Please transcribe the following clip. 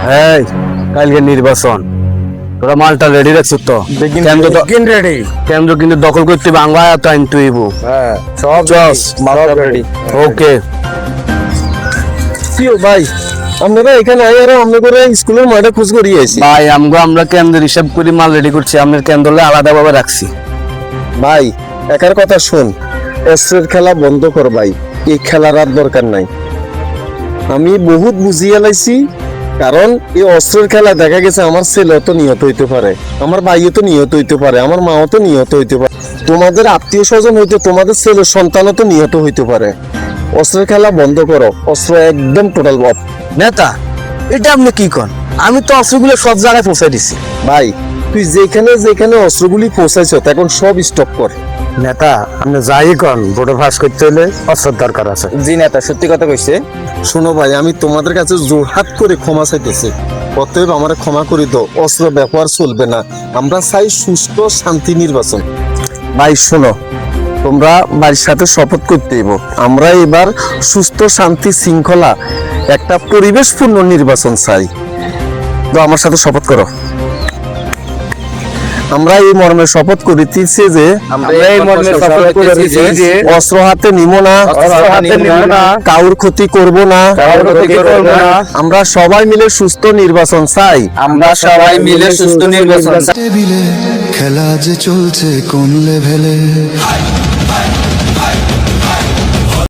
এই কালকে নির্বাচন, তোরা মালটা রেডি রাখছ তো? রেডি। কেন্দ্র কিন্তু দখল করতে বাংলা টাইম তুইব। হ্যাঁ, সব রেডি। ওকে ভাই, আপনারা এখানে আইয়ারা আপনাদের স্কুলের মাঠে খোঁজ করিয়ে আইছি। ভাই, আমরা কেন্দ্রের হিসাব করে মাল রেডি করছি, আপনার কেন্দ্রে আলাদা ভাবে রাখছি। ভাই, একার কথা শুন, অস্ত্রের খেলা বন্ধ কর ভাই, এই খেলার আর দরকার নাই। আমি বহুত বুঝিয়ে লাইছি, কারণ এই অস্ত্রের খেলা দেখা গেছে আমার ছেলেও তো নিহত হইতে পারে, আমার ভাইও তো নিহত হইতে পারে, আমার মাও তো নিহত হইতে পারে, তোমাদের আত্মীয় স্বজন হইতে তোমাদের ছেলের সন্তানও তো নিহত হইতে পারে। অস্ত্রের খেলা বন্ধ করো, অস্ত্র একদম টোটাল বন্ধ। নেতা, এটা আপনি কি কন? আমি তো অস্ত্রগুলো সব জায়গায় পৌঁছাই দিছি। ভাই, তুই যেখানে যেখানে অস্ত্রগুলি পৌঁছাইছ এখন সব স্টপ কর। নেতা, আপনি যাই কন, ভোটে পাস করতে হলে অস্ত্রের দরকার আছে। জি নেতা, সত্যি কথা কইছে। শোনো ভাই, আমি তোমাদের কাছে জোরহাত করে ক্ষমা চাইতেছি, অতএব আমার ক্ষমা করে দাও, অস্ত্র ব্যবহার চলবে না, আমরা চাই সুস্থ শান্তি নির্বাচন। ভাই শোনো, তোমরা বাড়ির সাথে শপথ করতে দিব, আমরা এবার সুস্থ শান্তি শৃঙ্খলা একটা পরিবেশপূর্ণ নির্বাচন চাই। তো আমার সাথে শপথ করো। আমরা এই মর্মে শপথ করিতেছি যে অস্ত্র হাতে নিব না, কাউর ক্ষতি করব না, আমরা সবাই মিলে সুস্থ নির্বাচন চাই। আমরা সবাই মিলে সুস্থ নির্বাচন চাই। টেবিলে খেলা যে চলছে কোন লেভেলে